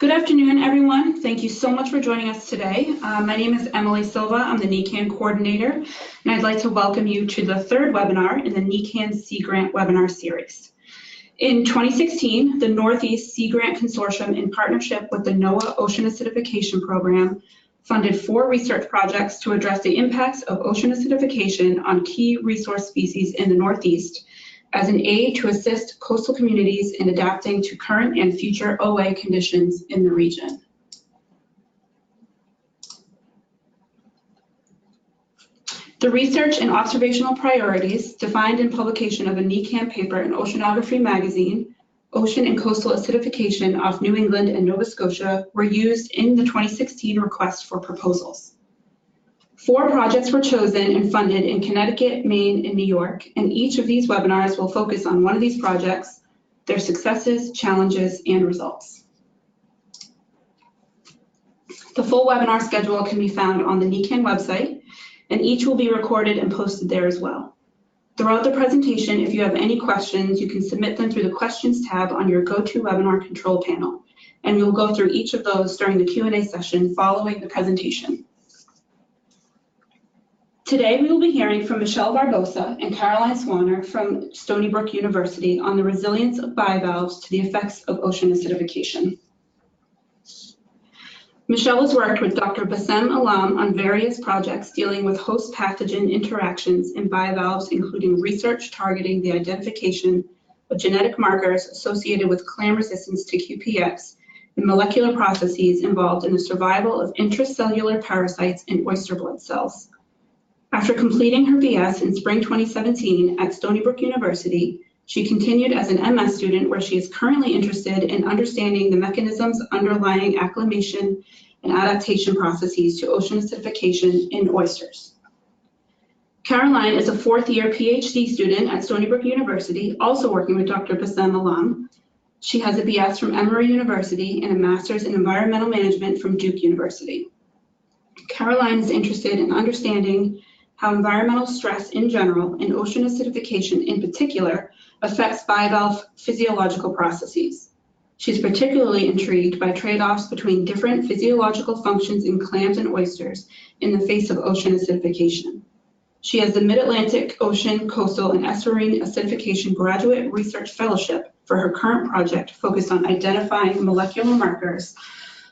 Good afternoon, everyone. Thank you so much for joining us today. My name is Emily Silva. I'm the NECAN coordinator, and I'd like to welcome you to the third webinar in the NECAN Sea Grant webinar series. In 2016, the Northeast Sea Grant Consortium, in partnership with the NOAA Ocean Acidification Program, funded 4 research projects to address the impacts of ocean acidification on key resource species in the Northeast as an aid to assist coastal communities in adapting to current and future OA conditions in the region. The research and observational priorities defined in publication of a NECAN paper in Oceanography magazine, Ocean and Coastal Acidification off New England and Nova Scotia, were used in the 2016 request for proposals. 4 projects were chosen and funded in Connecticut, Maine, and New York, and each of these webinars will focus on one of these projects, their successes, challenges, and results. The full webinar schedule can be found on the NECAN website, and each will be recorded and posted there as well. Throughout the presentation, if you have any questions, you can submit them through the Questions tab on your GoToWebinar control panel, and we will go through each of those during the Q&A session following the presentation. Today, we will be hearing from Michelle Barbosa and Caroline Schwaner from Stony Brook University on the resilience of bivalves to the effects of ocean acidification. Michelle has worked with Dr. Bassem Alam on various projects dealing with host pathogen interactions in bivalves, including research targeting the identification of genetic markers associated with clam resistance to QPX and molecular processes involved in the survival of intracellular parasites in oyster blood cells. After completing her BS in spring 2017 at Stony Brook University, she continued as an MS student where she is currently interested in understanding the mechanisms underlying acclimation and adaptation processes to ocean acidification in oysters. Caroline is a 4th-year PhD student at Stony Brook University, also working with Dr. Bassem Alam. She has a BS from Emory University and a master's in environmental management from Duke University. Caroline is interested in understanding how environmental stress in general and ocean acidification in particular affects bivalve physiological processes. She's particularly intrigued by trade-offs between different physiological functions in clams and oysters in the face of ocean acidification. She has the Mid-Atlantic Ocean, Coastal, and Estuarine Acidification Graduate Research Fellowship for her current project focused on identifying molecular markers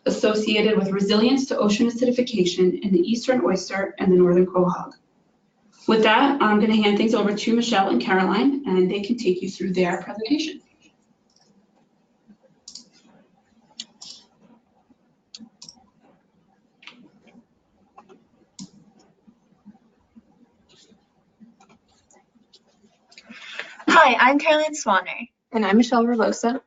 associated with resilience to ocean acidification in the eastern oyster and the northern quahog. With that, I'm going to hand things over to Michelle and Caroline, and they can take you through their presentation. Hi, I'm Caroline Schwaner. And I'm Michelle Barbosa.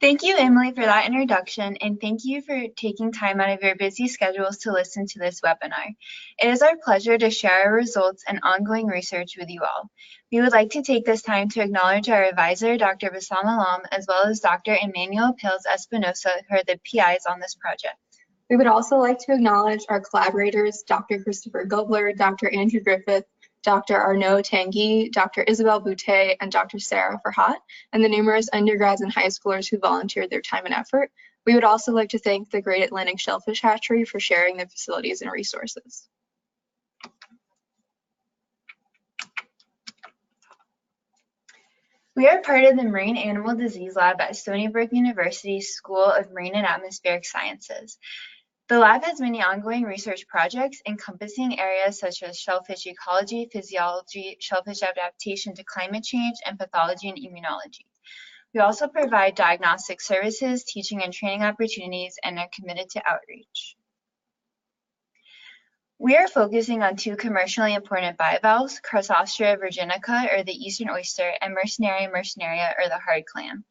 Thank you, Emily, for that introduction, and thank you for taking time out of your busy schedules to listen to this webinar. It is our pleasure to share our results and ongoing research with you all. We would like to take this time to acknowledge our advisor, Dr. Bassem Alam, as well as Dr. Emmanuel Pils Espinosa, who are the PIs on this project. We would also like to acknowledge our collaborators, Dr. Christopher Gobler, Dr. Andrew Griffith, Dr. Arnaud Tanguy, Dr. Isabel Boutte, and Dr. Sarah Farhat, and the numerous undergrads and high schoolers who volunteered their time and effort. We would also like to thank the Great Atlantic Shellfish Hatchery for sharing their facilities and resources. We are part of the Marine Animal Disease Lab at Stony Brook University's School of Marine and Atmospheric Sciences. The lab has many ongoing research projects encompassing areas such as shellfish ecology, physiology, shellfish adaptation to climate change, and pathology and immunology. We also provide diagnostic services, teaching and training opportunities, and are committed to outreach. We are focusing on 2 commercially important bivalves, Crassostrea virginica, or the eastern oyster, and Mercenaria or the hard clam.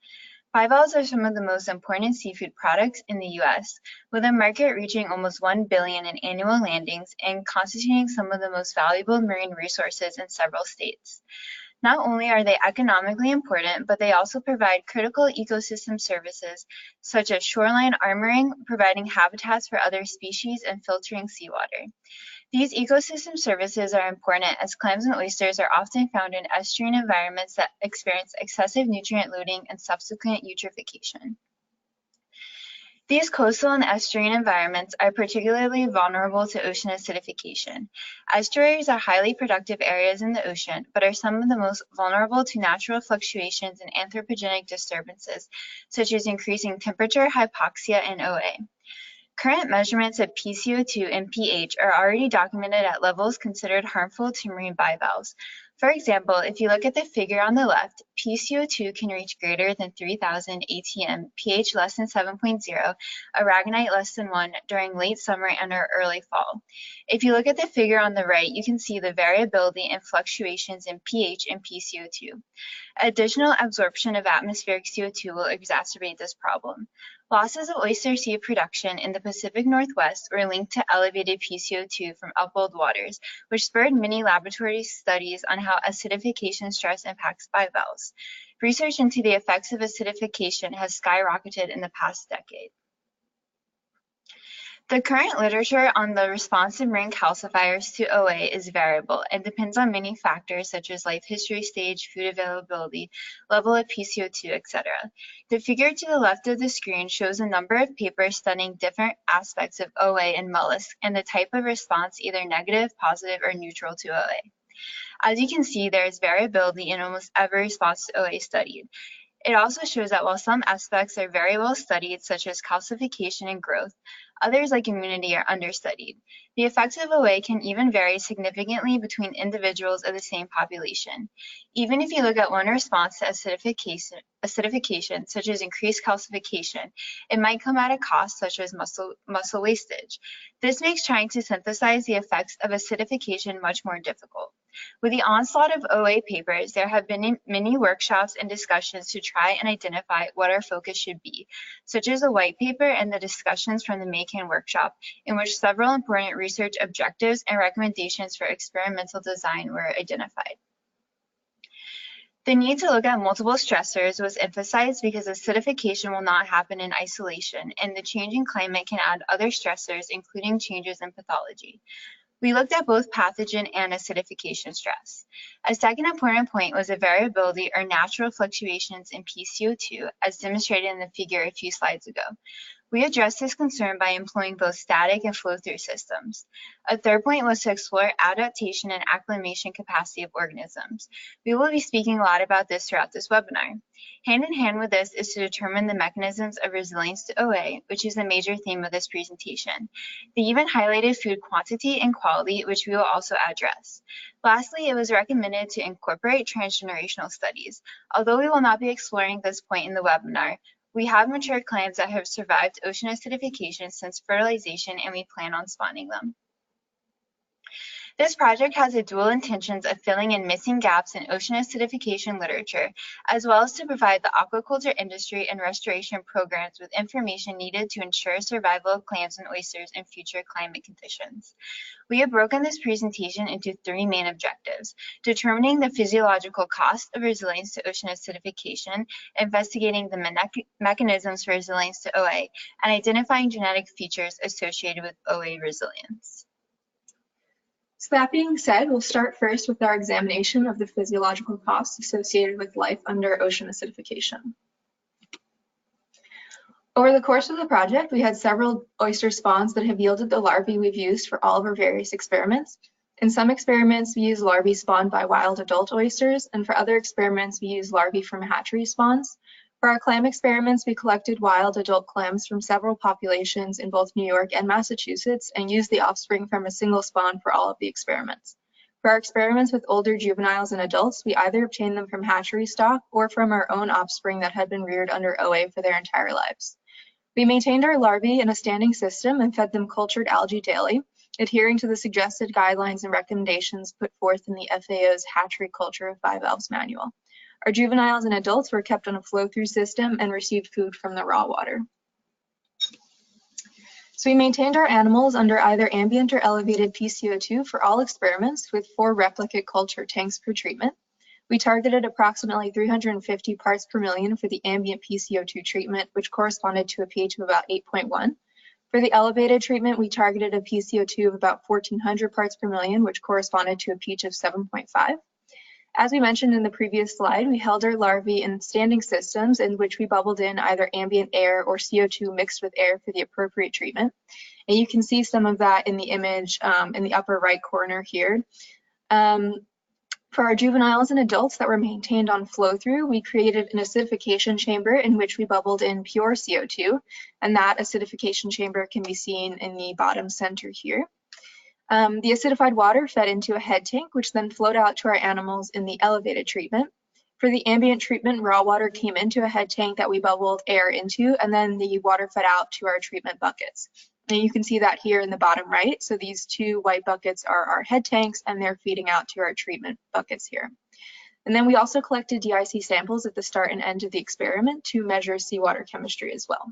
Bivalves are some of the most important seafood products in the U.S., with a market reaching almost 1 billion in annual landings and constituting some of the most valuable marine resources in several states. Not only are they economically important, but they also provide critical ecosystem services such as shoreline armoring, providing habitats for other species, and filtering seawater. These ecosystem services are important as clams and oysters are often found in estuarine environments that experience excessive nutrient loading and subsequent eutrophication. These coastal and estuarine environments are particularly vulnerable to ocean acidification. Estuaries are highly productive areas in the ocean, but are some of the most vulnerable to natural fluctuations and anthropogenic disturbances, such as increasing temperature, hypoxia, and OA. Current measurements of PCO2 and pH are already documented at levels considered harmful to marine bivalves. For example, if you look at the figure on the left, PCO2 can reach greater than 3,000 atm, pH less than 7.0, aragonite less than 1 during late summer and or early fall. If you look at the figure on the right, you can see the variability and fluctuations in pH and PCO2. Additional absorption of atmospheric CO2 will exacerbate this problem. Losses of oyster seed production in the Pacific Northwest were linked to elevated PCO2 from upwelled waters, which spurred many laboratory studies on how acidification stress impacts bivalves. Research into the effects of acidification has skyrocketed in the past decade. The current literature on the response of marine calcifiers to OA is variable and depends on many factors such as life history stage, food availability, level of PCO2, etc. The figure to the left of the screen shows a number of papers studying different aspects of OA in mollusks and the type of response, either negative, positive, or neutral to OA. As you can see, there is variability in almost every response to OA studied. It also shows that while some aspects are very well studied, such as calcification and growth, others like immunity are understudied. The effects of OA can even vary significantly between individuals of the same population. Even if you look at one response to acidification, such as increased calcification, it might come at a cost such as muscle wastage. This makes trying to synthesize the effects of acidification much more difficult. With the onslaught of OA papers, there have been many workshops and discussions to try and identify what our focus should be, such as a white paper and the discussions from the NECAN workshop, in which several important research objectives and recommendations for experimental design were identified. The need to look at multiple stressors was emphasized because acidification will not happen in isolation, and the changing climate can add other stressors, including changes in pathology. We looked at both pathogen and acidification stress. A second important point was the variability or natural fluctuations in PCO2, as demonstrated in the figure a few slides ago. We addressed this concern by employing both static and flow-through systems. A third point was to explore adaptation and acclimation capacity of organisms. We will be speaking a lot about this throughout this webinar. Hand in hand with this is to determine the mechanisms of resilience to OA, which is the major theme of this presentation. They even highlighted food quantity and quality, which we will also address. Lastly, it was recommended to incorporate transgenerational studies. Although we will not be exploring this point in the webinar, we have mature clams that have survived ocean acidification since fertilization, and we plan on spawning them. This project has the dual intentions of filling in missing gaps in ocean acidification literature, as well as to provide the aquaculture industry and restoration programs with information needed to ensure survival of clams and oysters in future climate conditions. We have broken this presentation into three main objectives: determining the physiological cost of resilience to ocean acidification, investigating the mechanisms for resilience to OA, and identifying genetic features associated with OA resilience. So that being said, we'll start first with our examination of the physiological costs associated with life under ocean acidification. Over the course of the project, we had several oyster spawns that have yielded the larvae we've used for all of our various experiments. In some experiments, we use larvae spawned by wild adult oysters, and for other experiments, we use larvae from hatchery spawns. For our clam experiments, we collected wild adult clams from several populations in both New York and Massachusetts and used the offspring from a single spawn for all of the experiments. For our experiments with older juveniles and adults, we either obtained them from hatchery stock or from our own offspring that had been reared under OA for their entire lives. We maintained our larvae in a standing system and fed them cultured algae daily, adhering to the suggested guidelines and recommendations put forth in the FAO's Hatchery Culture of Bivalves manual. Our juveniles and adults were kept on a flow-through system and received food from the raw water. So we maintained our animals under either ambient or elevated PCO2 for all experiments with 4 replicate culture tanks per treatment. We targeted approximately 350 parts per million for the ambient PCO2 treatment, which corresponded to a pH of about 8.1. For the elevated treatment, we targeted a PCO2 of about 1,400 parts per million, which corresponded to a pH of 7.5. As we mentioned in the previous slide, we held our larvae in standing systems in which we bubbled in either ambient air or CO2 mixed with air for the appropriate treatment. And you can see some of that in the image in the upper right corner here. For our juveniles and adults that were maintained on flow-through, we created an acidification chamber in which we bubbled in pure CO2, and that acidification chamber can be seen in the bottom center here. The acidified water fed into a head tank, which then flowed out to our animals in the elevated treatment. For the ambient treatment, raw water came into a head tank that we bubbled air into, and then the water fed out to our treatment buckets. And you can see that here in the bottom right. So these two white buckets are our head tanks, and they're feeding out to our treatment buckets here. And then we also collected DIC samples at the start and end of the experiment to measure seawater chemistry as well.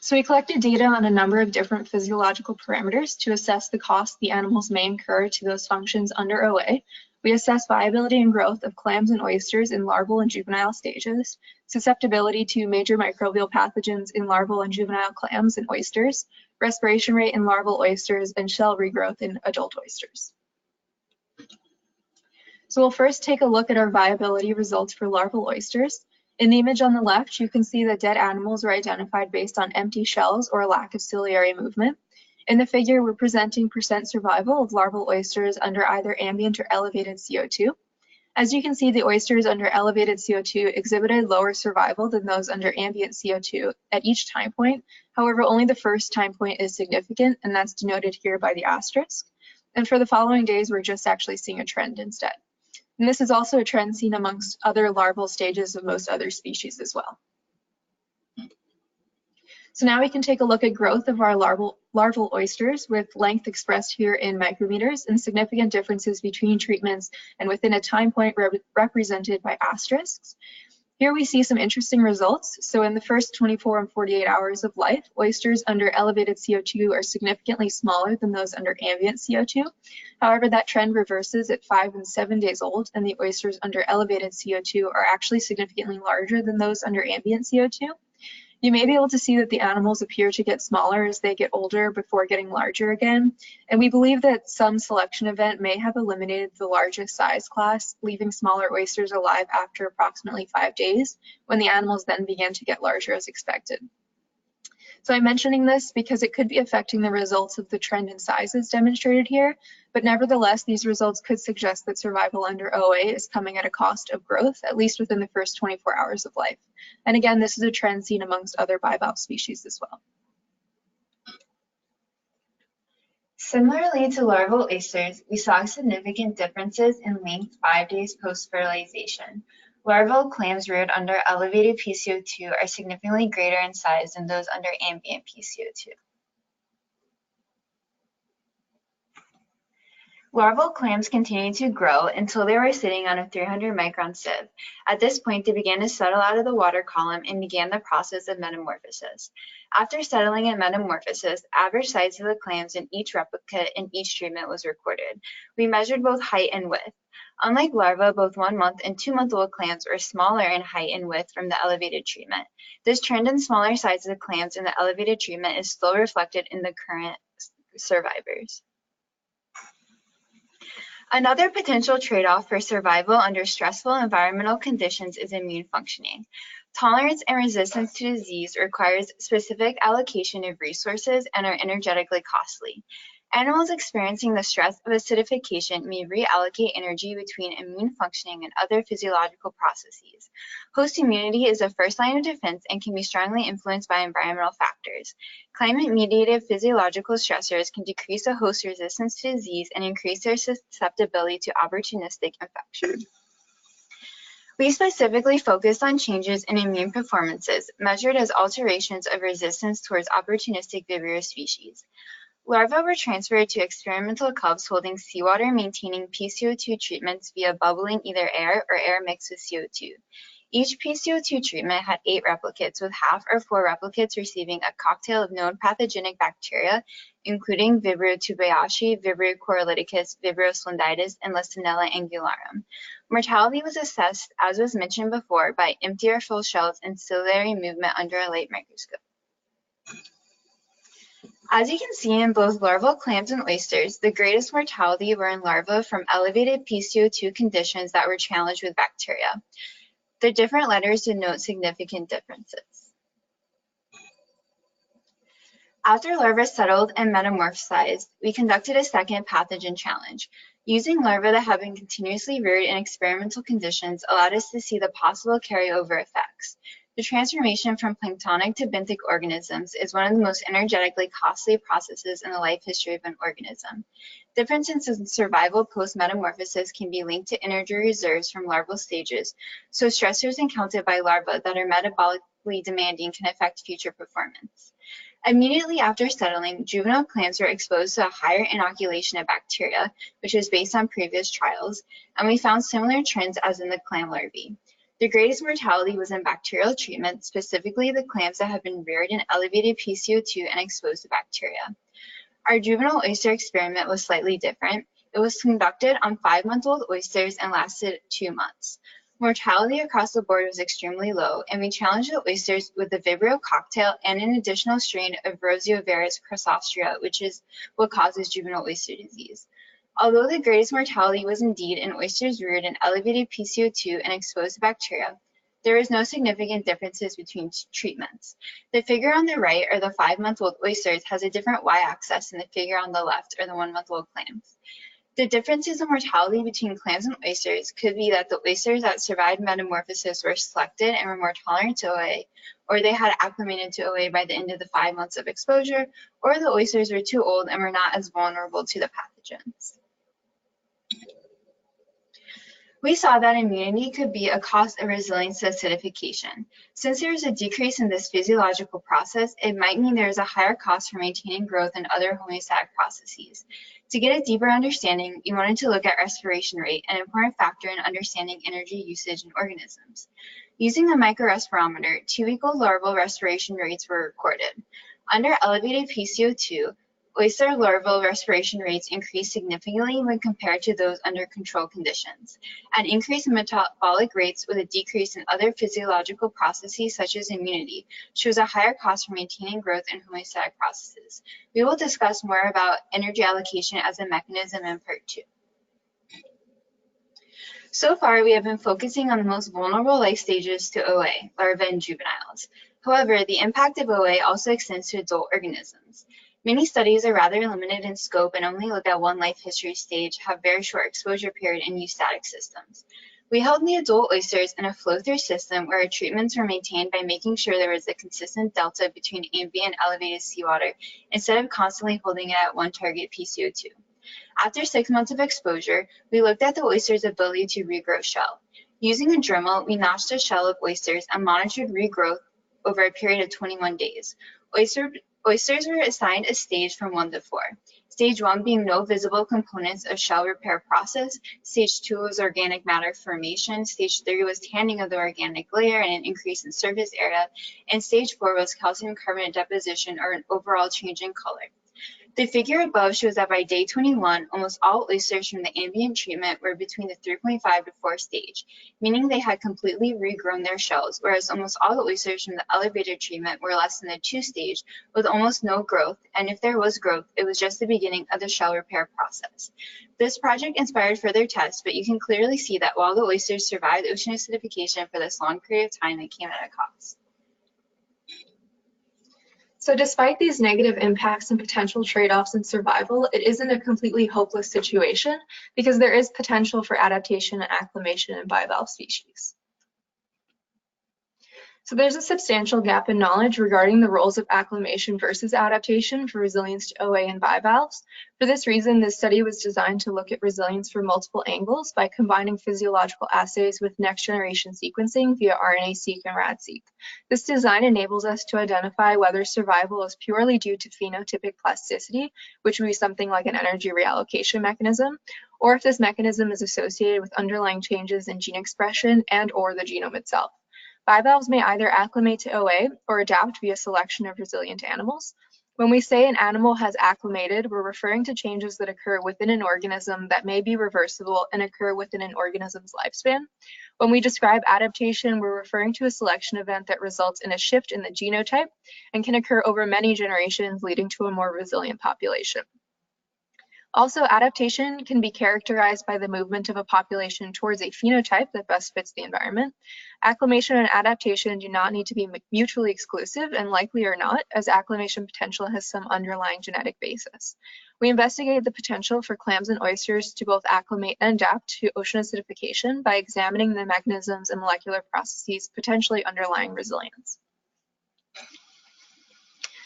So we collected data on a number of different physiological parameters to assess the cost the animals may incur to those functions under OA. We assessed viability and growth of clams and oysters in larval and juvenile stages, susceptibility to major microbial pathogens in larval and juvenile clams and oysters, respiration rate in larval oysters, and shell regrowth in adult oysters. So we'll first take a look at our viability results for larval oysters. In the image on the left, you can see that dead animals were identified based on empty shells or a lack of ciliary movement. In the figure, we're presenting percent survival of larval oysters under either ambient or elevated CO2. As you can see, the oysters under elevated CO2 exhibited lower survival than those under ambient CO2 at each time point. However, only the first time point is significant, and that's denoted here by the asterisk. And for the following days, we're just actually seeing a trend instead. And this is also a trend seen amongst other larval stages of most other species as well. So now we can take a look at growth of our larval oysters with length expressed here in micrometers and significant differences between treatments and within a time point represented by asterisks. Here we see some interesting results. So in the first 24 and 48 hours of life, oysters under elevated CO2 are significantly smaller than those under ambient CO2. However, that trend reverses at 5 and 7 days old, and the oysters under elevated CO2 are actually significantly larger than those under ambient CO2. You may be able to see that the animals appear to get smaller as they get older before getting larger again, and we believe that some selection event may have eliminated the largest size class, leaving smaller oysters alive after approximately 5 days, when the animals then began to get larger as expected. So I'm mentioning this because it could be affecting the results of the trend in sizes demonstrated here, but nevertheless, these results could suggest that survival under OA is coming at a cost of growth, at least within the first 24 hours of life. And again, this is a trend seen amongst other bivalve species as well. Similarly to larval oysters, we saw significant differences in length 5 days post-fertilization. Larval clams reared under elevated PCO2 are significantly greater in size than those under ambient PCO2. Larval clams continued to grow until they were sitting on a 300 micron sieve. At this point, they began to settle out of the water column and began the process of metamorphosis. After settling in metamorphosis, average size of the clams in each replicate in each treatment was recorded. We measured both height and width. Unlike larvae, both 1 month and 2 month old clams are smaller in height and width from the elevated treatment. This trend in smaller sizes of clams in the elevated treatment is still reflected in the current survivors. Another potential trade-off for survival under stressful environmental conditions is immune functioning. Tolerance and resistance to disease requires specific allocation of resources and are energetically costly. Animals experiencing the stress of acidification may reallocate energy between immune functioning and other physiological processes. Host immunity is the first line of defense and can be strongly influenced by environmental factors. Climate-mediated physiological stressors can decrease a host's resistance to disease and increase their susceptibility to opportunistic infection. We specifically focused on changes in immune performances, measured as alterations of resistance towards opportunistic Vibrio species. Larvae were transferred to experimental cups holding seawater maintaining PCO2 treatments via bubbling either air or air mixed with CO2. Each PCO2 treatment had 8 replicates, with half or 4 replicates receiving a cocktail of known pathogenic bacteria, including Vibrio tubeaceae, Vibrio coriolyticus, Vibrio splendidus, and Legionella angularum. Mortality was assessed, as was mentioned before, by empty or full shells and ciliary movement under a light microscope. As you can see in both larval clams and oysters, the greatest mortality were in larvae from elevated PCO2 conditions that were challenged with bacteria. The different letters denote significant differences. After larvae settled and metamorphosized, we conducted a second pathogen challenge. Using larvae that have been continuously reared in experimental conditions allowed us to see the possible carryover effects. The transformation from planktonic to benthic organisms is one of the most energetically costly processes in the life history of an organism. Differences in survival post-metamorphosis can be linked to energy reserves from larval stages, so stressors encountered by larvae that are metabolically demanding can affect future performance. Immediately after settling, juvenile clams were exposed to a higher inoculation of bacteria, which was based on previous trials, and we found similar trends as in the clam larvae. The greatest mortality was in bacterial treatment, specifically the clams that have been reared in elevated PCO2 and exposed to bacteria. Our juvenile oyster experiment was slightly different. It was conducted on 5-month-old oysters and lasted 2 months. Mortality across the board was extremely low, and we challenged the oysters with the Vibrio cocktail and an additional strain of Roseovarus Crassostrea, which is what causes juvenile oyster disease. Although the greatest mortality was indeed in oysters reared in elevated PCO2 and exposed to bacteria, there is no significant differences between treatments. The figure on the right, or the 5-month-old oysters, has a different y-axis than the figure on the left, or the 1-month-old clams. The differences in mortality between clams and oysters could be that the oysters that survived metamorphosis were selected and were more tolerant to OA, or they had acclimated to OA by the end of the 5 months of exposure, or the oysters were too old and were not as vulnerable to the pathogens. We saw that immunity could be a cost of resilience to acidification. Since there is a decrease in this physiological process, it might mean there is a higher cost for maintaining growth in other homeostatic processes. To get a deeper understanding, we wanted to look at respiration rate, an important factor in understanding energy usage in organisms. Using the microrespirometer, 2-week-old larval respiration rates were recorded. Under elevated PCO2, oyster larval respiration rates increased significantly when compared to those under control conditions. An increase in metabolic rates with a decrease in other physiological processes such as immunity shows a higher cost for maintaining growth in homeostatic processes. We will discuss more about energy allocation as a mechanism in part 2. So far, we have been focusing on the most vulnerable life stages to OA, larvae and juveniles. However, the impact of OA also extends to adult organisms. Many studies are rather limited in scope and only look at one life history stage, have very short exposure period, and use static systems. We held the adult oysters in a flow-through system where our treatments were maintained by making sure there was a consistent delta between ambient and elevated seawater instead of constantly holding it at one target PCO2. After 6 months of exposure, we looked at the oyster's ability to regrow shell. Using a Dremel, we notched the shell of oysters and monitored regrowth over a period of 21 days. Oysters were assigned a stage from 1 to 4. Stage 1 being no visible components of shell repair process. Stage 2 was organic matter formation. Stage 3 was tanning of the organic layer and an increase in surface area. And stage 4 was calcium carbonate deposition or an overall change in color. The figure above shows that by day 21, almost all oysters from the ambient treatment were between the 3.5 to 4 stage, meaning they had completely regrown their shells, whereas almost all the oysters from the elevated treatment were less than the 2 stage, with almost no growth, and if there was growth, it was just the beginning of the shell repair process. This project inspired further tests, but you can clearly see that while the oysters survived ocean acidification for this long period of time, they came at a cost. So despite these negative impacts and potential trade-offs in survival, it isn't a completely hopeless situation because there is potential for adaptation and acclimation in bivalve species. So there's a substantial gap in knowledge regarding the roles of acclimation versus adaptation for resilience to OA in bivalves. For this reason, this study was designed to look at resilience from multiple angles by combining physiological assays with next-generation sequencing via RNA-seq and RADseq. This design enables us to identify whether survival is purely due to phenotypic plasticity, which would be something like an energy reallocation mechanism, or if this mechanism is associated with underlying changes in gene expression and/or the genome itself. Bivalves may either acclimate to OA or adapt via selection of resilient animals. When we say an animal has acclimated, we're referring to changes that occur within an organism that may be reversible and occur within an organism's lifespan. When we describe adaptation, we're referring to a selection event that results in a shift in the genotype and can occur over many generations, leading to a more resilient population. Also, adaptation can be characterized by the movement of a population towards a phenotype that best fits the environment. Acclimation and adaptation do not need to be mutually exclusive and likely are not, as acclimation potential has some underlying genetic basis. We investigated the potential for clams and oysters to both acclimate and adapt to ocean acidification by examining the mechanisms and molecular processes potentially underlying resilience.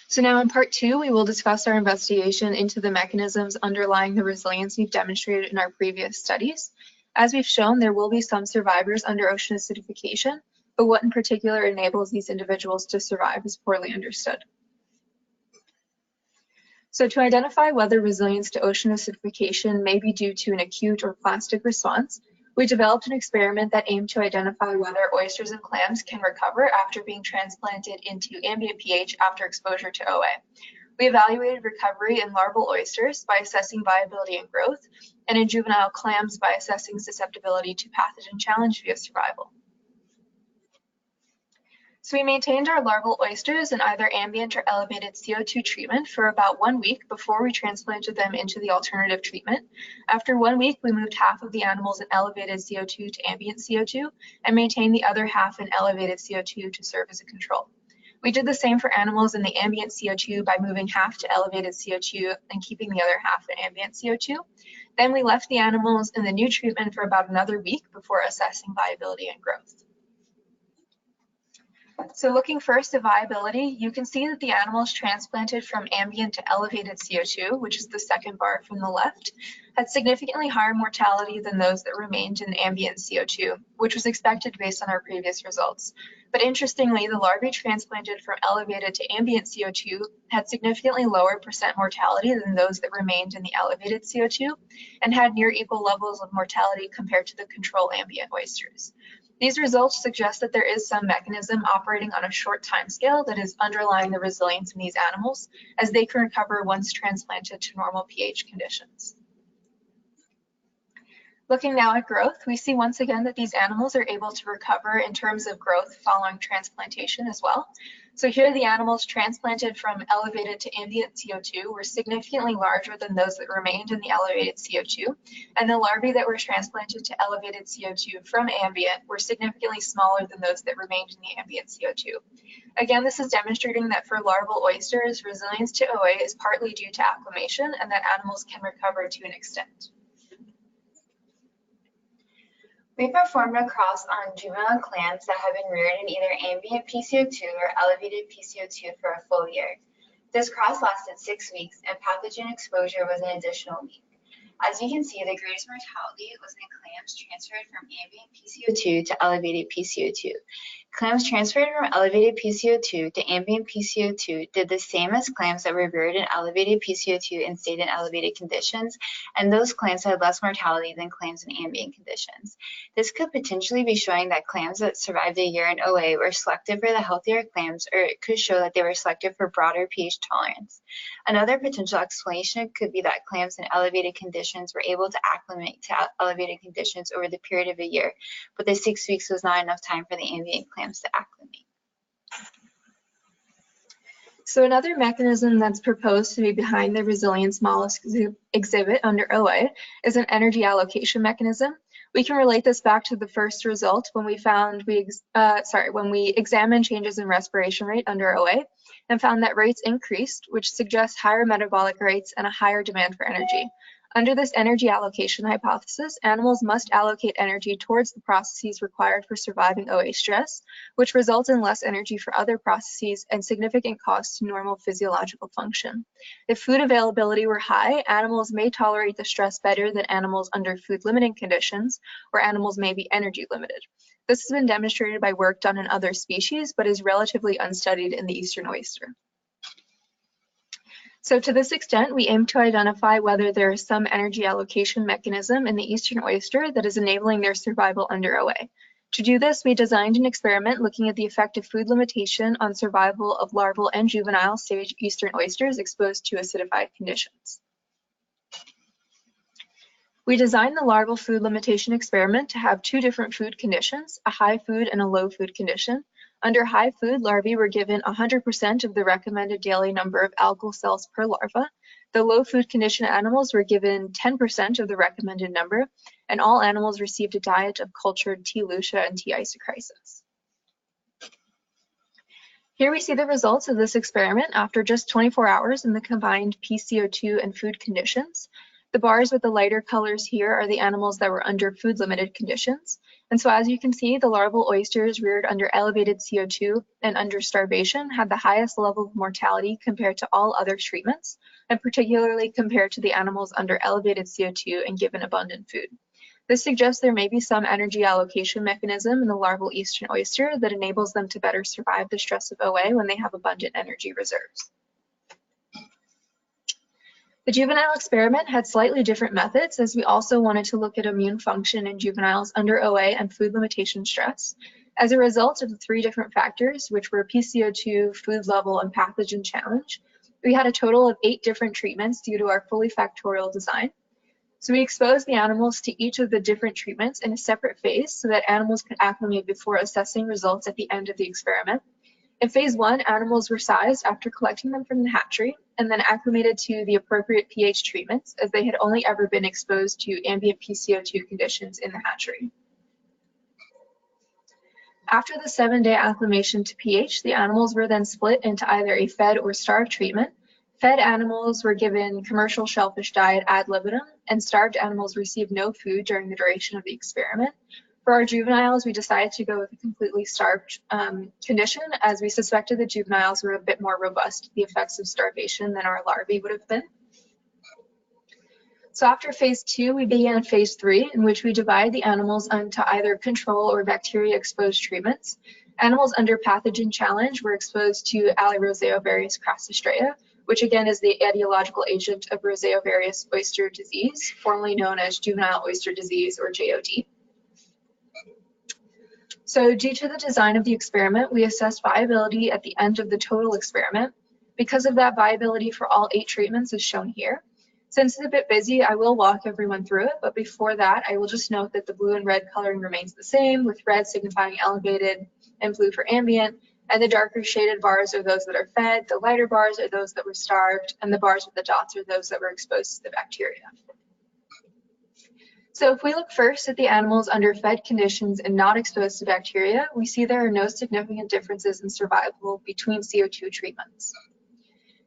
So now in part 2, we will discuss our investigation into the mechanisms underlying the resilience we've demonstrated in our previous studies. As we've shown, there will be some survivors under ocean acidification, but what in particular enables these individuals to survive is poorly understood. So to identify whether resilience to ocean acidification may be due to an acute or plastic response, we developed an experiment that aimed to identify whether oysters and clams can recover after being transplanted into ambient pH after exposure to OA. We evaluated recovery in larval oysters by assessing viability and growth, and in juvenile clams by assessing susceptibility to pathogen challenge via survival. So we maintained our larval oysters in either ambient or elevated CO2 treatment for about 1 week before we transplanted them into the alternative treatment. After 1 week, we moved half of the animals in elevated CO2 to ambient CO2 and maintained the other half in elevated CO2 to serve as a control. We did the same for animals in the ambient CO2 by moving half to elevated CO2 and keeping the other half in ambient CO2. Then we left the animals in the new treatment for about another week before assessing viability and growth. So looking first at viability, you can see that the animals transplanted from ambient to elevated CO2, which is the second bar from the left, had significantly higher mortality than those that remained in ambient CO2, which was expected based on our previous results. But interestingly, the larvae transplanted from elevated to ambient CO2 had significantly lower percent mortality than those that remained in the elevated CO2 and had near equal levels of mortality compared to the control ambient oysters. These results suggest that there is some mechanism operating on a short timescale that is underlying the resilience in these animals, as they can recover once transplanted to normal pH conditions. Looking now at growth, we see once again that these animals are able to recover in terms of growth following transplantation as well. So here the animals transplanted from elevated to ambient CO2 were significantly larger than those that remained in the elevated CO2, and the larvae that were transplanted to elevated CO2 from ambient were significantly smaller than those that remained in the ambient CO2. Again, this is demonstrating that for larval oysters, resilience to OA is partly due to acclimation and that animals can recover to an extent. We performed a cross on juvenile clams that have been reared in either ambient PCO2 or elevated PCO2 for a full year. This cross lasted 6 weeks and pathogen exposure was an additional week. As you can see, the greatest mortality was in clams transferred from ambient PCO2 to elevated PCO2. Clams transferred from elevated PCO2 to ambient PCO2 did the same as clams that were reared in elevated PCO2 and stayed in elevated conditions, and those clams had less mortality than clams in ambient conditions. This could potentially be showing that clams that survived a year in OA were selected for the healthier clams, or it could show that they were selected for broader pH tolerance. Another potential explanation could be that clams in elevated conditions were able to acclimate to elevated conditions over the period of a year, but the 6 weeks was not enough time for the ambient clams to acclimate. So another mechanism that's proposed to be behind the resilience mollusks exhibit under OA is an energy allocation mechanism. We can relate this back to the first result when we examined changes in respiration rate under OA and found that rates increased, which suggests higher metabolic rates and a higher demand for energy. Under this energy allocation hypothesis, animals must allocate energy towards the processes required for surviving OA stress, which results in less energy for other processes and significant costs to normal physiological function. If food availability were high, animals may tolerate the stress better than animals under food-limiting conditions, where animals may be energy limited. This has been demonstrated by work done in other species, but is relatively unstudied in the eastern oyster. So to this extent, we aim to identify whether there is some energy allocation mechanism in the eastern oyster that is enabling their survival under OA. To do this, we designed an experiment looking at the effect of food limitation on survival of larval and juvenile stage eastern oysters exposed to acidified conditions. We designed the larval food limitation experiment to have two different food conditions, a high food and a low food condition. Under high food, larvae were given 100% of the recommended daily number of algal cells per larva. The low food condition animals were given 10% of the recommended number, and all animals received a diet of cultured T. lucia and T. isochrysis. Here we see the results of this experiment after just 24 hours in the combined PCO2 and food conditions. The bars with the lighter colors here are the animals that were under food-limited conditions. And so as you can see, the larval oysters reared under elevated CO2 and under starvation had the highest level of mortality compared to all other treatments, and particularly compared to the animals under elevated CO2 and given abundant food. This suggests there may be some energy allocation mechanism in the larval eastern oyster that enables them to better survive the stress of OA when they have abundant energy reserves. The juvenile experiment had slightly different methods, as we also wanted to look at immune function in juveniles under OA and food limitation stress. As a result of the three different factors, which were PCO2, food level, and pathogen challenge, we had a total of 8 different treatments due to our fully factorial design. So we exposed the animals to each of the different treatments in a separate phase so that animals could acclimate before assessing results at the end of the experiment. In phase 1, animals were sized after collecting them from the hatchery and then acclimated to the appropriate pH treatments, as they had only ever been exposed to ambient PCO2 conditions in the hatchery. After the 7-day acclimation to pH, the animals were then split into either a fed or starved treatment. Fed animals were given commercial shellfish diet ad libitum, and starved animals received no food during the duration of the experiment. For our juveniles, we decided to go with a completely starved condition, as we suspected the juveniles were a bit more robust to the effects of starvation than our larvae would have been. So after phase 2, we began phase 3, in which we divided the animals into either control or bacteria-exposed treatments. Animals under pathogen challenge were exposed to Roseovarius Crassostrea, which again is the etiological agent of Roseovarius oyster disease, formerly known as juvenile oyster disease or JOD. So due to the design of the experiment, we assessed viability at the end of the total experiment. Because of that, viability for all 8 treatments is shown here. Since it's a bit busy, I will walk everyone through it, but before that, I will just note that the blue and red coloring remains the same, with red signifying elevated and blue for ambient, and the darker shaded bars are those that are fed, the lighter bars are those that were starved, and the bars with the dots are those that were exposed to the bacteria. So if we look first at the animals under fed conditions and not exposed to bacteria, we see there are no significant differences in survival between CO2 treatments.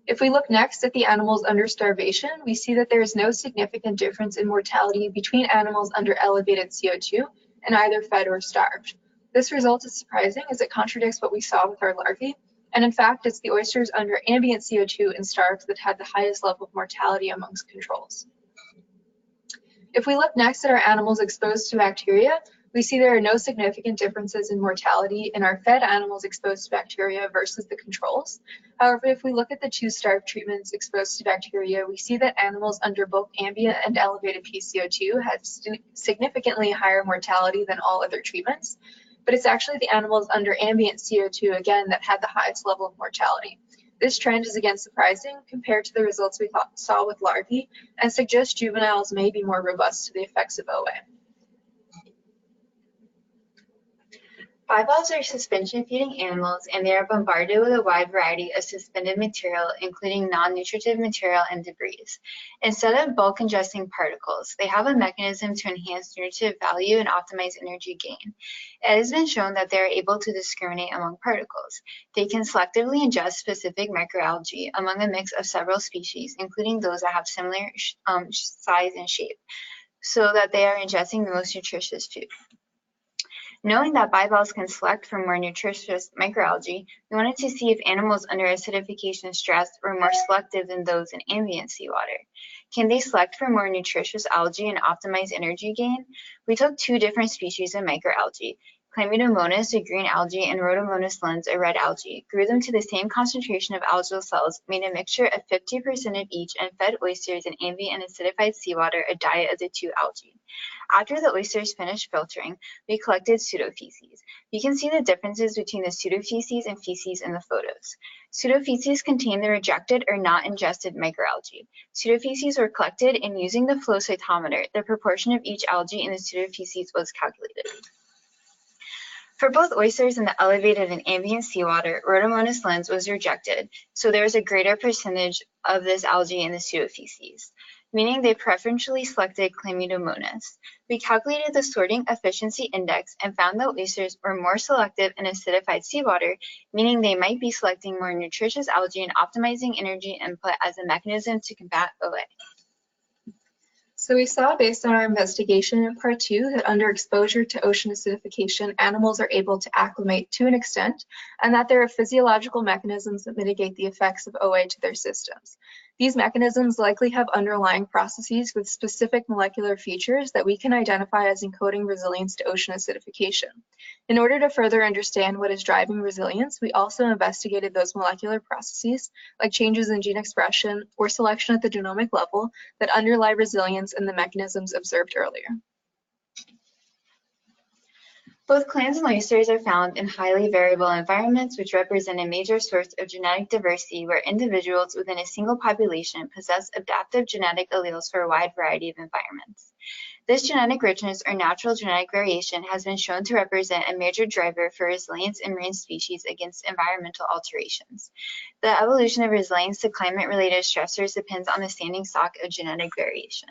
If we look next at the animals under starvation, we see that there is no significant difference in mortality between animals under elevated CO2 and either fed or starved. This result is surprising as it contradicts what we saw with our larvae, and in fact, it's the oysters under ambient CO2 and starved that had the highest level of mortality amongst controls. If we look next at our animals exposed to bacteria, we see there are no significant differences in mortality in our fed animals exposed to bacteria versus the controls. However, if we look at the 2 starved treatments exposed to bacteria, we see that animals under both ambient and elevated PCO2 had significantly higher mortality than all other treatments, but it's actually the animals under ambient CO2 again that had the highest level of mortality. This trend is again surprising compared to the results we saw with larvae and suggests juveniles may be more robust to the effects of OA. Bivalves are suspension-feeding animals, and they are bombarded with a wide variety of suspended material, including non-nutritive material and debris. Instead of bulk ingesting particles, they have a mechanism to enhance nutritive value and optimize energy gain. It has been shown that they are able to discriminate among particles. They can selectively ingest specific microalgae among a mix of several species, including those that have similar size and shape, so that they are ingesting the most nutritious food. Knowing that bivalves can select for more nutritious microalgae, we wanted to see if animals under acidification stress were more selective than those in ambient seawater. Can they select for more nutritious algae and optimize energy gain? We took 2 different species of microalgae, Chlamydomonas, or green algae, and Rhodomonas lens, or red algae, grew them to the same concentration of algal cells, made a mixture of 50% of each, and fed oysters in ambient and acidified seawater a diet of the two algae. After the oysters finished filtering, we collected pseudofeces. You can see the differences between the pseudofeces and feces in the photos. Pseudofeces contain the rejected or not ingested microalgae. Pseudofeces were collected, and using the flow cytometer, the proportion of each algae in the pseudofeces was calculated. For both oysters in the elevated and ambient seawater, Rhodomonas lens was rejected, so there was a greater percentage of this algae in the pseudofeces, meaning they preferentially selected Chlamydomonas. We calculated the sorting efficiency index and found that oysters were more selective in acidified seawater, meaning they might be selecting more nutritious algae and optimizing energy input as a mechanism to combat OA. So we saw, based on our investigation in part 2, that under exposure to ocean acidification, animals are able to acclimate to an extent, and that there are physiological mechanisms that mitigate the effects of OA to their systems. These mechanisms likely have underlying processes with specific molecular features that we can identify as encoding resilience to ocean acidification. In order to further understand what is driving resilience, we also investigated those molecular processes, like changes in gene expression or selection at the genomic level, that underlie resilience and the mechanisms observed earlier. Both clams and oysters are found in highly variable environments, which represent a major source of genetic diversity where individuals within a single population possess adaptive genetic alleles for a wide variety of environments. This genetic richness or natural genetic variation has been shown to represent a major driver for resilience in marine species against environmental alterations. The evolution of resilience to climate-related stressors depends on the standing stock of genetic variation.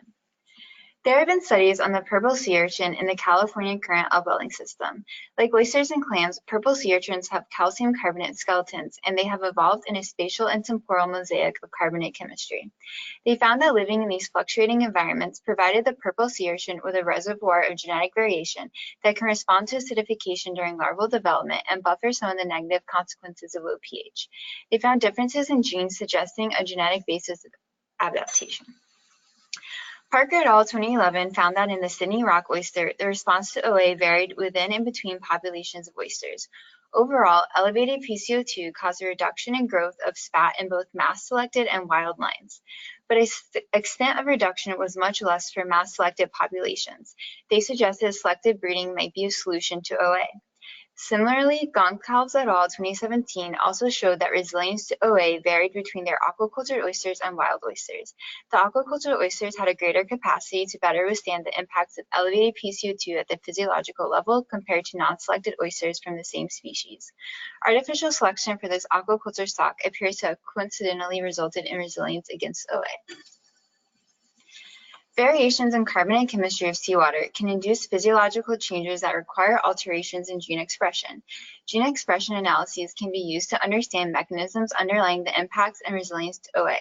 There have been studies on the purple sea urchin in the California current upwelling system. Like oysters and clams, purple sea urchins have calcium carbonate skeletons, and they have evolved in a spatial and temporal mosaic of carbonate chemistry. They found that living in these fluctuating environments provided the purple sea urchin with a reservoir of genetic variation that can respond to acidification during larval development and buffer some of the negative consequences of low pH. They found differences in genes suggesting a genetic basis of adaptation. Parker et al. 2011 found that in the Sydney rock oyster, the response to OA varied within and between populations of oysters. Overall, elevated PCO2 caused a reduction in growth of spat in both mass-selected and wild lines, but its extent of reduction was much less for mass-selected populations. They suggested selective breeding might be a solution to OA. Similarly, Goncalves et al. 2017 also showed that resilience to OA varied between their aquacultured oysters and wild oysters. The aquacultured oysters had a greater capacity to better withstand the impacts of elevated PCO2 at the physiological level compared to non-selected oysters from the same species. Artificial selection for this aquaculture stock appears to have coincidentally resulted in resilience against OA. Variations in carbonate chemistry of seawater can induce physiological changes that require alterations in gene expression. Gene expression analyses can be used to understand mechanisms underlying the impacts and resilience to OA.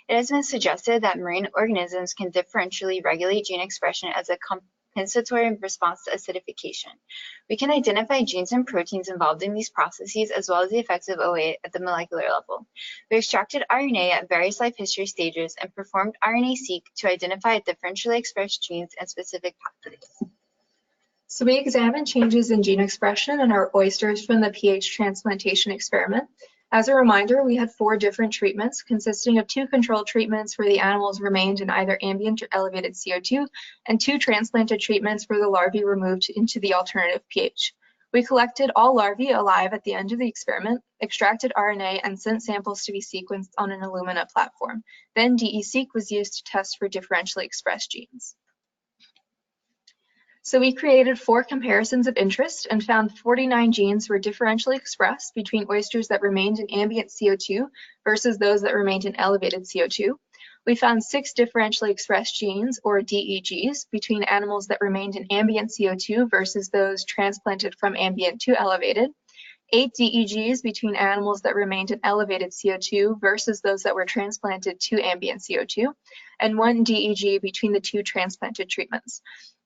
It has been suggested that marine organisms can differentially regulate gene expression as a compensatory response to acidification. We can identify genes and proteins involved in these processes as well as the effects of OA at the molecular level. We extracted RNA at various life history stages and performed RNA-seq to identify differentially expressed genes and specific pathways. So we examined changes in gene expression in our oysters from the pH transplantation experiment. As a reminder, we had 4 different treatments consisting of 2 control treatments where the animals remained in either ambient or elevated CO2 and 2 transplanted treatments where the larvae were moved into the alternative pH. We collected all larvae alive at the end of the experiment, extracted RNA, and sent samples to be sequenced on an Illumina platform. Then DE-seq was used to test for differentially expressed genes. So we created 4 comparisons of interest and found 49 genes were differentially expressed between oysters that remained in ambient CO2 versus those that remained in elevated CO2. We found 6 differentially expressed genes, or DEGs, between animals that remained in ambient CO2 versus those transplanted from ambient to elevated. 8 DEGs between animals that remained in elevated CO2 versus those that were transplanted to ambient CO2, and 1 DEG between the 2 transplanted treatments.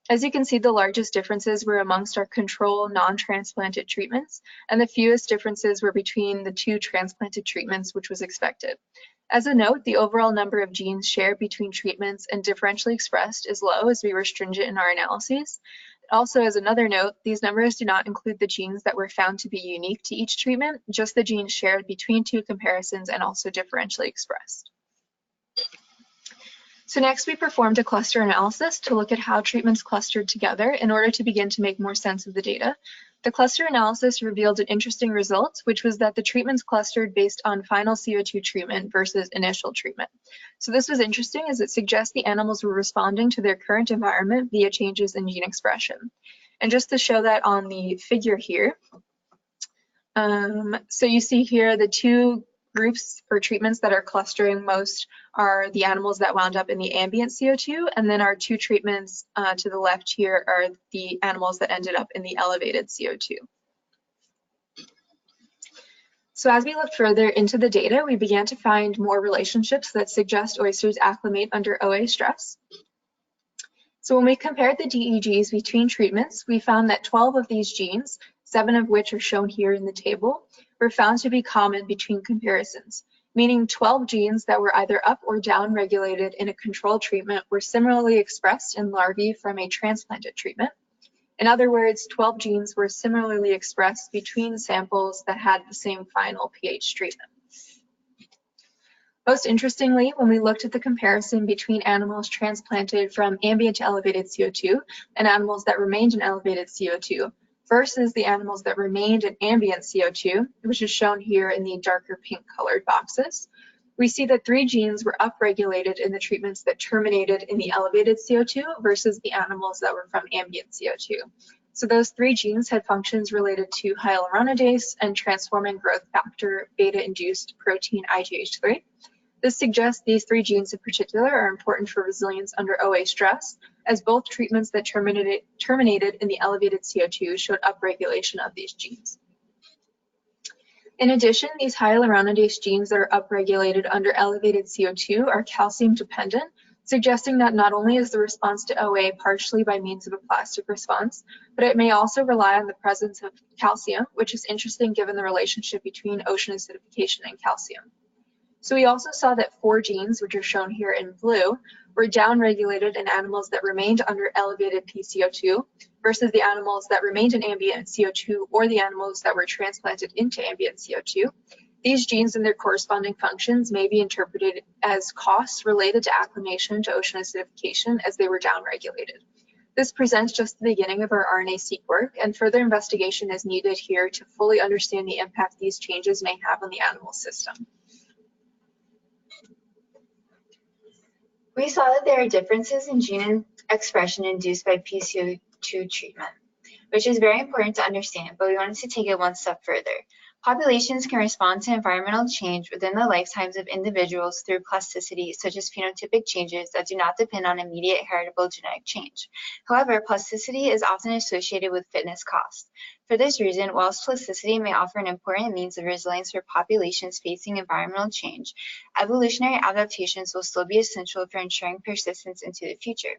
As you can see, the largest differences were amongst our control non-transplanted treatments, and the fewest differences were between the 2 transplanted treatments, which was expected. As a note, the overall number of genes shared between treatments and differentially expressed is low as we were stringent in our analyses. Also, as another note, these numbers do not include the genes that were found to be unique to each treatment, just the genes shared between two comparisons and also differentially expressed. So next we performed a cluster analysis to look at how treatments clustered together in order to begin to make more sense of the data. The cluster analysis revealed an interesting result, which was that the treatments clustered based on final CO2 treatment versus initial treatment. So this was interesting as it suggests the animals were responding to their current environment via changes in gene expression. And just to show that on the figure here, so you see here the two groups or treatments that are clustering most are the animals that wound up in the ambient CO2, and then our two treatments to the left here are the animals that ended up in the elevated CO2. So as we looked further into the data, we began to find more relationships that suggest oysters acclimate under OA stress. So when we compared the DEGs between treatments, we found that 12 of these genes, 7 of which are shown here in the table, were found to be common between comparisons, meaning 12 genes that were either up or down regulated in a control treatment were similarly expressed in larvae from a transplanted treatment. In other words, 12 genes were similarly expressed between samples that had the same final pH treatment. Most interestingly, when we looked at the comparison between animals transplanted from ambient to elevated CO2 and animals that remained in elevated CO2 versus the animals that remained in ambient CO2, which is shown here in the darker pink colored boxes, we see that 3 genes were upregulated in the treatments that terminated in the elevated CO2 versus the animals that were from ambient CO2. So those 3 genes had functions related to hyaluronidase and transforming growth factor beta-induced protein IgH3. This suggests these 3 genes in particular are important for resilience under OA stress, as both treatments that terminated in the elevated CO2 showed upregulation of these genes. In addition, these hyaluronidase genes that are upregulated under elevated CO2 are calcium dependent, suggesting that not only is the response to OA partially by means of a plastic response, but it may also rely on the presence of calcium, which is interesting given the relationship between ocean acidification and calcium. So we also saw that 4 genes, which are shown here in blue, were downregulated in animals that remained under elevated PCO2 versus the animals that remained in ambient CO2 or the animals that were transplanted into ambient CO2. These genes and their corresponding functions may be interpreted as costs related to acclimation to ocean acidification as they were downregulated. This presents just the beginning of our RNA-seq work, and further investigation is needed here to fully understand the impact these changes may have on the animal system. We saw that there are differences in gene expression induced by PCO2 treatment, which is very important to understand, but we wanted to take it one step further. Populations can respond to environmental change within the lifetimes of individuals through plasticity, such as phenotypic changes that do not depend on immediate heritable genetic change. However, plasticity is often associated with fitness costs. For this reason, whilst plasticity may offer an important means of resilience for populations facing environmental change, evolutionary adaptations will still be essential for ensuring persistence into the future.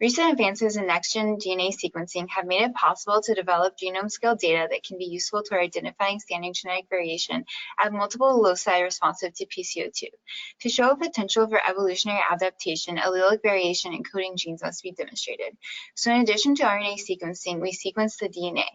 Recent advances in next-gen DNA sequencing have made it possible to develop genome-scale data that can be useful toward identifying standing genetic variation at multiple loci responsive to PCO2. To show a potential for evolutionary adaptation, allelic variation in coding genes must be demonstrated. So in addition to RNA sequencing, we sequenced the DNA.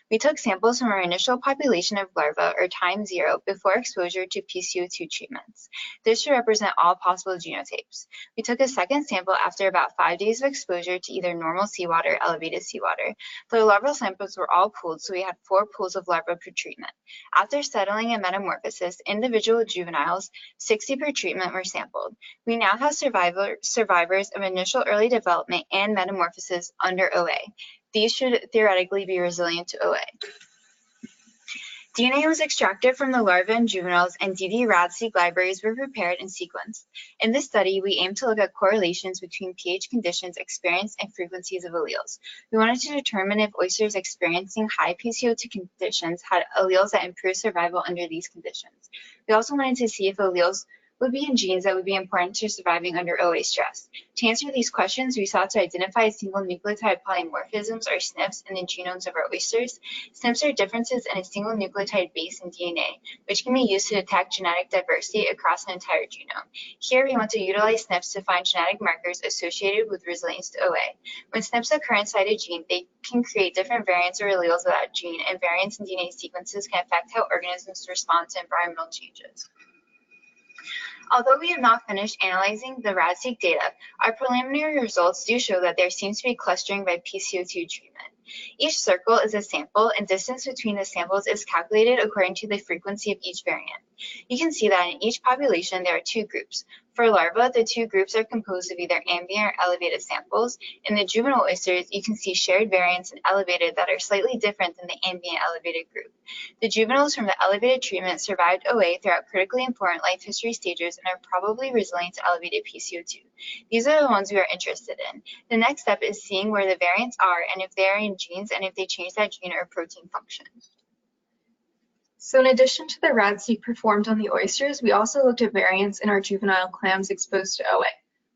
We took samples from our initial population of larvae, or time 0, before exposure to PCO2 treatments. This should represent all possible genotypes. We took a second sample after about 5 days of exposure to either normal seawater or elevated seawater. The larval samples were all pooled, so we had 4 pools of larvae per treatment. After settling and metamorphosis, individual juveniles, 60 per treatment, were sampled. We now have survivors of initial early development and metamorphosis under OA. These should theoretically be resilient to OA. DNA was extracted from the larvae and juveniles, and RNA-RADseq libraries were prepared and sequenced. In this study, we aimed to look at correlations between pH conditions, experience, and frequencies of alleles. We wanted to determine if oysters experiencing high PCO2 conditions had alleles that improved survival under these conditions. We also wanted to see if alleles would be in genes that would be important to surviving under OA stress. To answer these questions, we sought to identify single nucleotide polymorphisms, or SNPs, in the genomes of our oysters. SNPs are differences in a single nucleotide base in DNA, which can be used to detect genetic diversity across an entire genome. Here, we want to utilize SNPs to find genetic markers associated with resilience to OA. When SNPs occur inside a gene, they can create different variants or alleles of that gene, and variants in DNA sequences can affect how organisms respond to environmental changes. Although we have not finished analyzing the RADseq data, our preliminary results do show that there seems to be clustering by PCO2 treatment. Each circle is a sample, and distance between the samples is calculated according to the frequency of each variant. You can see that in each population there are two groups. For larvae, the two groups are composed of either ambient or elevated samples. In the juvenile oysters, you can see shared variants in elevated that are slightly different than the ambient elevated group. The juveniles from the elevated treatment survived OA throughout critically important life history stages and are probably resilient to elevated PCO2. These are the ones we are interested in. The next step is seeing where the variants are and if they are in genes and if they change that gene or protein function. So in addition to the RADseq performed on the oysters, we also looked at variants in our juvenile clams exposed to OA.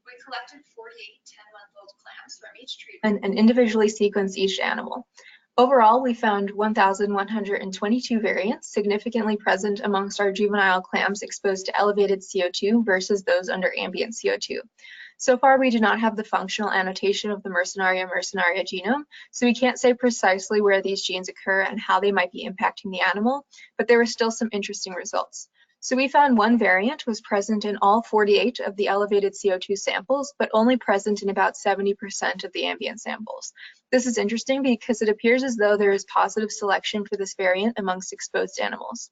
We collected 48 10-month-old clams from each treatment and individually sequenced each animal. Overall, we found 1,122 variants significantly present amongst our juvenile clams exposed to elevated CO2 versus those under ambient CO2. So far, we do not have the functional annotation of the Mercenaria genome, so we can't say precisely where these genes occur and how they might be impacting the animal, but there were still some interesting results. So we found one variant was present in all 48 of the elevated CO2 samples, but only present in about 70% of the ambient samples. This is interesting because it appears as though there is positive selection for this variant amongst exposed animals.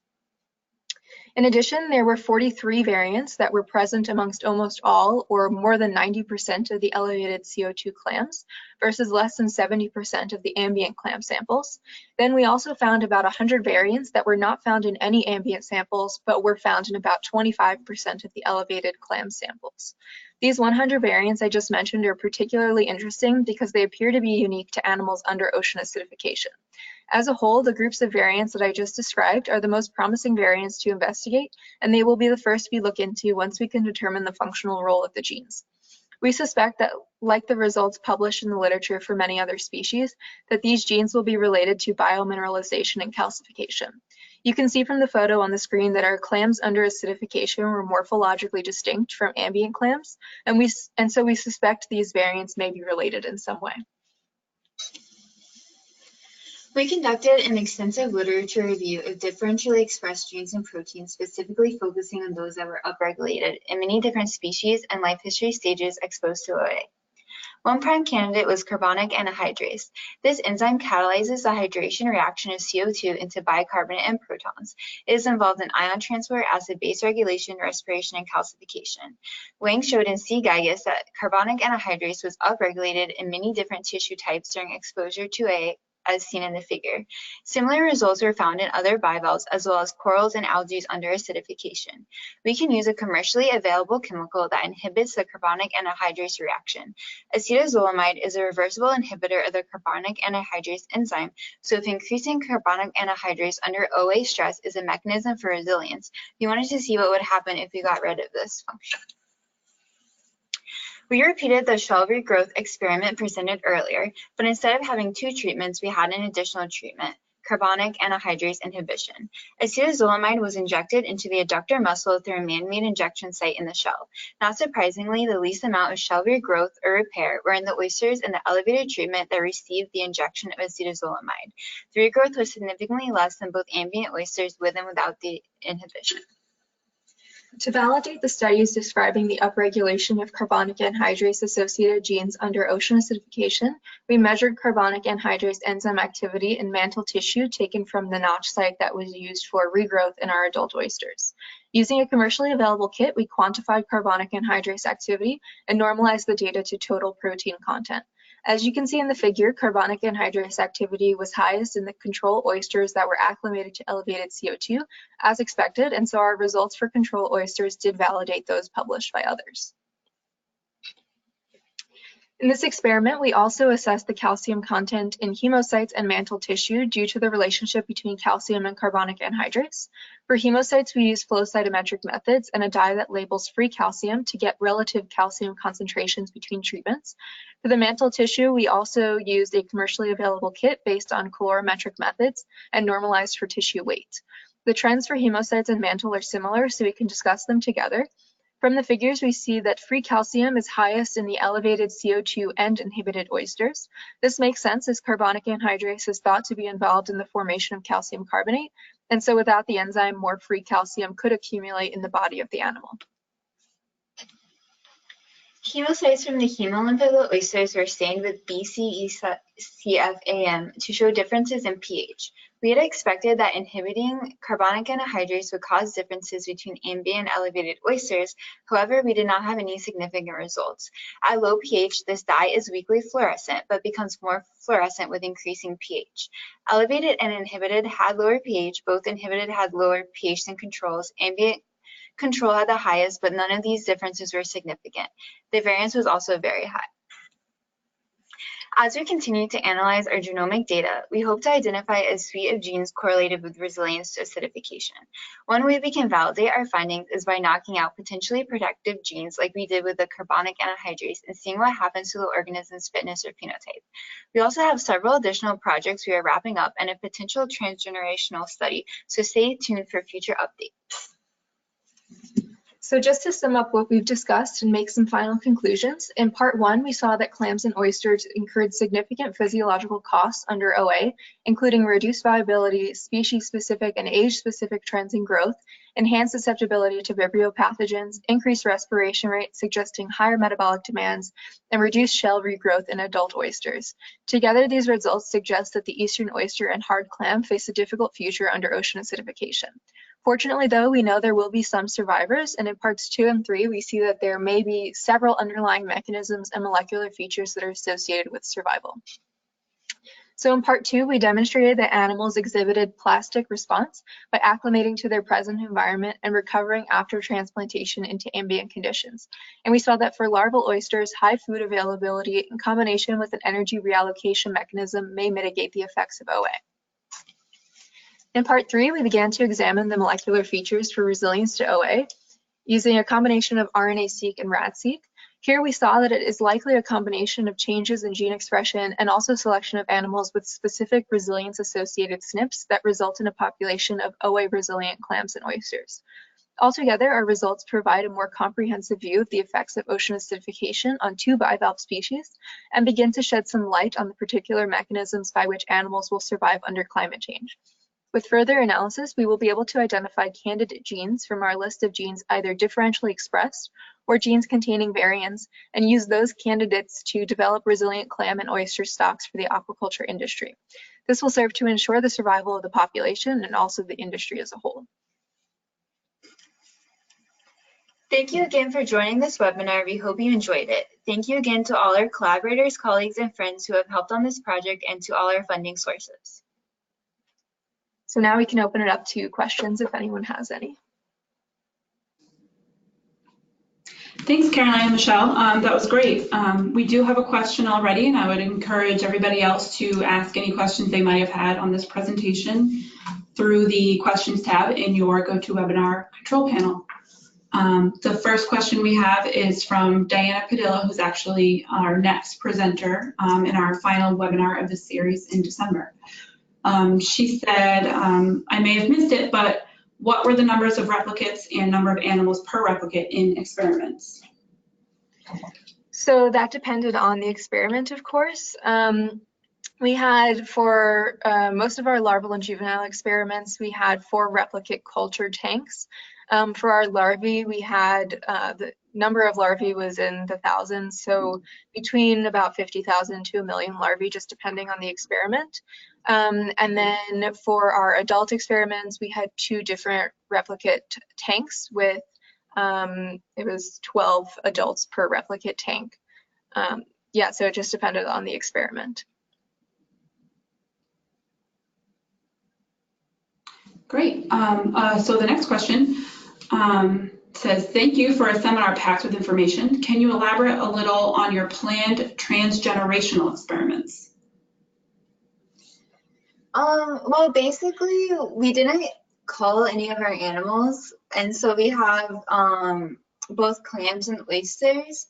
In addition, there were 43 variants that were present amongst almost all, or more than 90% of the elevated CO2 clams, versus less than 70% of the ambient clam samples. Then we also found about 100 variants that were not found in any ambient samples, but were found in about 25% of the elevated clam samples. These 100 variants I just mentioned are particularly interesting because they appear to be unique to animals under ocean acidification. As a whole, the groups of variants that I just described are the most promising variants to investigate, and they will be the first we look into once we can determine the functional role of the genes. We suspect that, like the results published in the literature for many other species, that these genes will be related to biomineralization and calcification. You can see from the photo on the screen that our clams under acidification were morphologically distinct from ambient clams, and so we suspect these variants may be related in some way. We conducted an extensive literature review of differentially expressed genes and proteins, specifically focusing on those that were upregulated in many different species and life history stages exposed to OA. One prime candidate was carbonic anhydrase. This enzyme catalyzes the hydration reaction of CO2 into bicarbonate and protons. It is involved in ion transport, acid-base regulation, respiration, and calcification. Wang showed in C. gigas that carbonic anhydrase was upregulated in many different tissue types during exposure to OA, as seen in the figure. Similar results were found in other bivalves as well as corals and algae under acidification. We can use a commercially available chemical that inhibits the carbonic anhydrase reaction. Acetazolamide is a reversible inhibitor of the carbonic anhydrase enzyme, so if increasing carbonic anhydrase under OA stress is a mechanism for resilience, we wanted to see what would happen if we got rid of this function. We repeated the shell regrowth experiment presented earlier, but instead of having two treatments, we had an additional treatment, carbonic anhydrase inhibition. Acetazolamide was injected into the adductor muscle through a man-made injection site in the shell. Not surprisingly, the least amount of shell regrowth or repair were in the oysters in the elevated treatment that received the injection of acetazolamide. The regrowth was significantly less than both ambient oysters with and without the inhibition. To validate the studies describing the upregulation of carbonic anhydrase-associated genes under ocean acidification, we measured carbonic anhydrase enzyme activity in mantle tissue taken from the notch site that was used for regrowth in our adult oysters. Using a commercially available kit, we quantified carbonic anhydrase activity and normalized the data to total protein content. As you can see in the figure, carbonic anhydrase activity was highest in the control oysters that were acclimated to elevated CO2, as expected, and so our results for control oysters did validate those published by others. In this experiment, we also assessed the calcium content in hemocytes and mantle tissue due to the relationship between calcium and carbonic anhydrase. For hemocytes, we used flow cytometric methods and a dye that labels free calcium to get relative calcium concentrations between treatments. For the mantle tissue, we also used a commercially available kit based on colorimetric methods and normalized for tissue weight. The trends for hemocytes and mantle are similar, so we can discuss them together. From the figures, we see that free calcium is highest in the elevated CO2 and inhibited oysters. This makes sense as carbonic anhydrase is thought to be involved in the formation of calcium carbonate, and so without the enzyme, more free calcium could accumulate in the body of the animal. Hemocytes from the hemolymphocyte oysters were stained with BCECFAM to show differences in pH. We had expected that inhibiting carbonic anhydrase would cause differences between ambient and elevated oysters. However, we did not have any significant results. At low pH, this dye is weakly fluorescent, but becomes more fluorescent with increasing pH. Elevated and inhibited had lower pH. Both inhibited had lower pH than controls. Ambient control had the highest, but none of these differences were significant. The variance was also very high. As we continue to analyze our genomic data, we hope to identify a suite of genes correlated with resilience to acidification. One way we can validate our findings is by knocking out potentially protective genes like we did with the carbonic anhydrase and seeing what happens to the organism's fitness or phenotype. We also have several additional projects we are wrapping up and a potential transgenerational study, so stay tuned for future updates. So just to sum up what we've discussed and make some final conclusions, in part 1, we saw that clams and oysters incurred significant physiological costs under OA, including reduced viability, species-specific and age-specific trends in growth, enhanced susceptibility to Vibrio pathogens, increased respiration rate, suggesting higher metabolic demands, and reduced shell regrowth in adult oysters. Together, these results suggest that the eastern oyster and hard clam face a difficult future under ocean acidification. Fortunately, though, we know there will be some survivors, and in parts 2 and 3, we see that there may be several underlying mechanisms and molecular features that are associated with survival. So in part 2, we demonstrated that animals exhibited plastic response by acclimating to their present environment and recovering after transplantation into ambient conditions. And we saw that for larval oysters, high food availability in combination with an energy reallocation mechanism may mitigate the effects of OA. In part 3, we began to examine the molecular features for resilience to OA using a combination of RNA-seq and RADseq. Here we saw that it is likely a combination of changes in gene expression and also selection of animals with specific resilience-associated SNPs that result in a population of OA-resilient clams and oysters. Altogether, our results provide a more comprehensive view of the effects of ocean acidification on 2 bivalve species and begin to shed some light on the particular mechanisms by which animals will survive under climate change. With further analysis, we will be able to identify candidate genes from our list of genes either differentially expressed or genes containing variants and use those candidates to develop resilient clam and oyster stocks for the aquaculture industry. This will serve to ensure the survival of the population and also the industry as a whole. Thank you again for joining this webinar. We hope you enjoyed it. Thank you again to all our collaborators, colleagues, and friends who have helped on this project and to all our funding sources. So now we can open it up to questions if anyone has any. Thanks, Caroline and Michelle. That was great. We do have a question already, and I would encourage everybody else to ask any questions they might have had on this presentation through the questions tab in your GoToWebinar control panel. The first question we have is from Diana Padilla, who's actually our next presenter in our final webinar of the series in December. She said, I may have missed it, but what were the numbers of replicates and number of animals per replicate in experiments? So that depended on the experiment, of course. We had for most of our larval and juvenile experiments, we had 4 replicate culture tanks. For our larvae, we had the number of larvae was in the thousands, so between about 50,000 to 1 million larvae, just depending on the experiment. And then for our adult experiments, we had 2 different replicate tanks with, it was 12 adults per replicate tank. Yeah, so it just depended on the experiment. Great. So the next question says, thank you for a seminar packed with information. Can you elaborate a little on your planned transgenerational experiments? Well, basically, we didn't cull any of our animals, and so we have both clams and oysters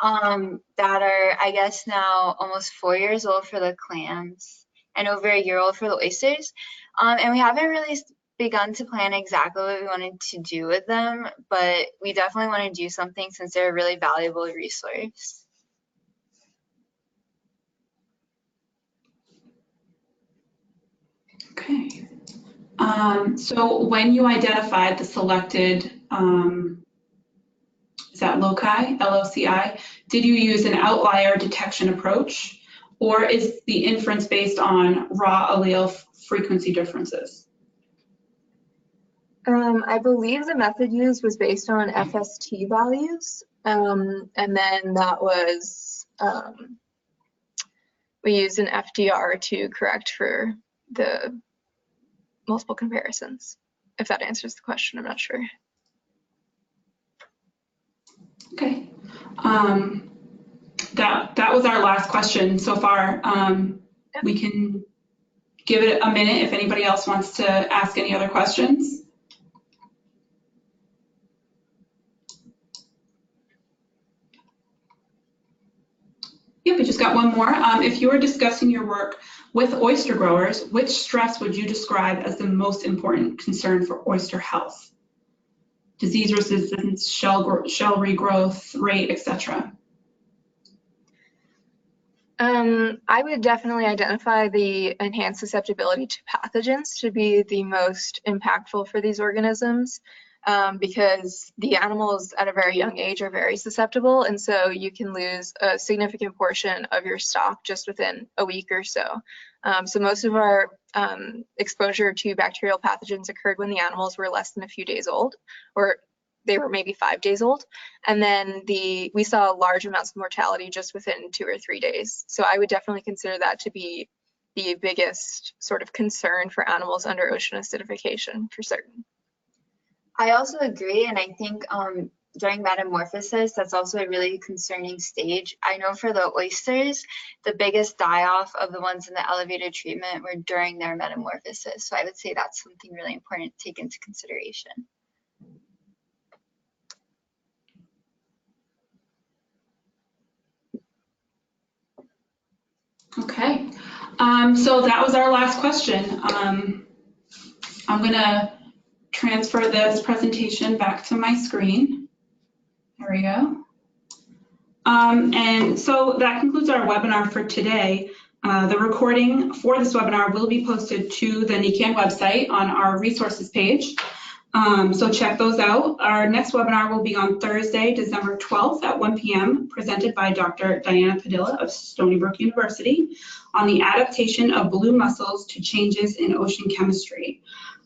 that are, I guess, now almost 4 years old for the clams and over a year old for the oysters. And we haven't really begun to plan exactly what we wanted to do with them, but we definitely want to do something since they're a really valuable resource. Okay. So when you identified the selected, is that loci, LOCI, did you use an outlier detection approach, or is the inference based on raw allele frequency differences? I believe the method used was based on FST values, and then that was, we used an FDR to correct for the multiple comparisons. If that answers the question, I'm not sure. Okay. That was our last question so far. We can give it a minute if anybody else wants to ask any other questions. Yep, we just got one more. If you were discussing your work with oyster growers, which stress would you describe as the most important concern for oyster health? Disease resistance, shell regrowth rate, etc. I would definitely identify the enhanced susceptibility to pathogens to be the most impactful for these organisms, because the animals at a very young age are very susceptible, and so you can lose a significant portion of your stock just within a week or so. So most of our exposure to bacterial pathogens occurred when the animals were less than a few days old, or they were maybe 5 days old, and then we saw large amounts of mortality just within 2 or 3 days. So I would definitely consider that to be the biggest sort of concern for animals under ocean acidification, for certain. I also agree, and I think during metamorphosis, that's also a really concerning stage. I know for the oysters, the biggest die-off of the ones in the elevated treatment were during their metamorphosis. So I would say that's something really important to take into consideration. Okay, so that was our last question. I'm gonna transfer this presentation back to my screen. There we go. And so that concludes our webinar for today. The recording for this webinar will be posted to the NECAN website on our resources page. So check those out. Our next webinar will be on Thursday, December 12th at 1 p.m. presented by Dr. Diana Padilla of Stony Brook University on the adaptation of blue mussels to changes in ocean chemistry.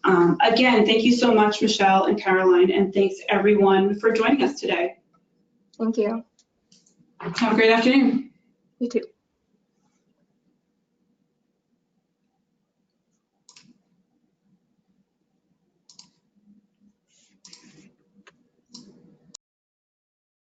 Again, thank you so much, Michelle and Caroline, and thanks everyone for joining us today. Thank you. Have a great afternoon. You too.